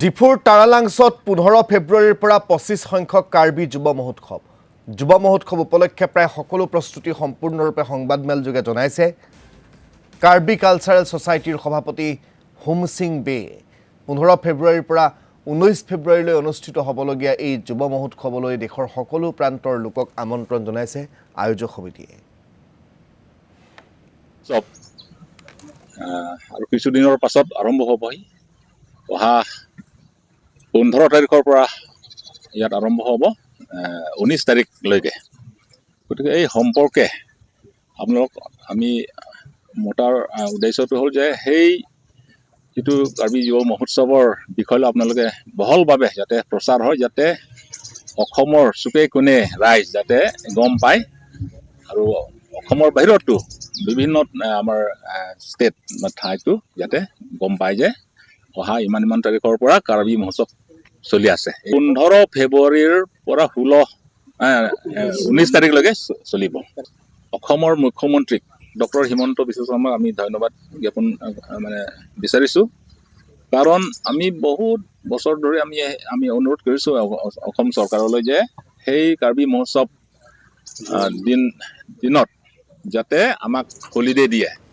ডিফুৰ তাৰালাংছত 15 ফেব্ৰুৱাৰীৰ পৰা 25 সংখ্যক কাৰ্বি যুৱ মহোৎসৱ। যুৱ মহোৎসৱ উপলক্ষে প্ৰায় সকলো প্ৰস্তুতি সম্পূৰ্ণৰূপে সংবাদমেলযোগে জনাইছে কাৰ্বি কালচাৰেল ছ'চাইটিৰ সভাপতি হোম সিং বে। 15 ফেব্ৰুৱাৰীৰ পৰা 19 ফেব্ৰুৱাৰীলৈ অনুষ্ঠিত হ'বলগীয়া এই যুৱ মহোৎসৱলৈ দেশৰ সকলো প্ৰান্তৰ লোকক আমন্ত্ৰণ জনাইছে আয়োজক সমিতিয়ে। আৰু কিছুদিনৰ পাছত আৰম্ভ হ'বহি। অহা 15 তাৰিখৰ পৰা ইয়াত আৰম্ভ হ'ব 19 তাৰিখলৈকে। গতিকে এই সম্পৰ্কে আপোনালোক আমি মতাৰ উদ্দেশ্যটো হ'ল যে সেই যিটো কাৰ্বি যুৱ মহোৎসৱৰ বিষয়লৈ আপোনালোকে বহলভাৱে যাতে প্ৰচাৰ হয়, যাতে অসমৰ চুকে কোণে ৰাইজ যাতে গম পায় আৰু অসমৰ বাহিৰতো বিভিন্ন আমাৰ ষ্টেট বা ঠাইতো যাতে গম পায় যে অহা ইমান তাৰিখৰ পৰা কাৰ্বি মহোৎসৱ চলি আছে। 15 ফেব্ৰুৱাৰীৰ পৰা 19 তাৰিখলৈকে চলিব। অসমৰ মুখ্যমন্ত্ৰীক ডক্টৰ হিমন্ত বিশ্ব শৰ্মাক আমি ধন্যবাদ জ্ঞাপন বিচাৰিছোঁ, কাৰণ আমি বহুত বছৰ ধৰি আমি অনুৰোধ কৰিছোঁ অসম চৰকাৰলৈ যে সেই কাৰ্বি মহোৎসৱ দিনত যাতে আমাক হলিডে দিয়ে।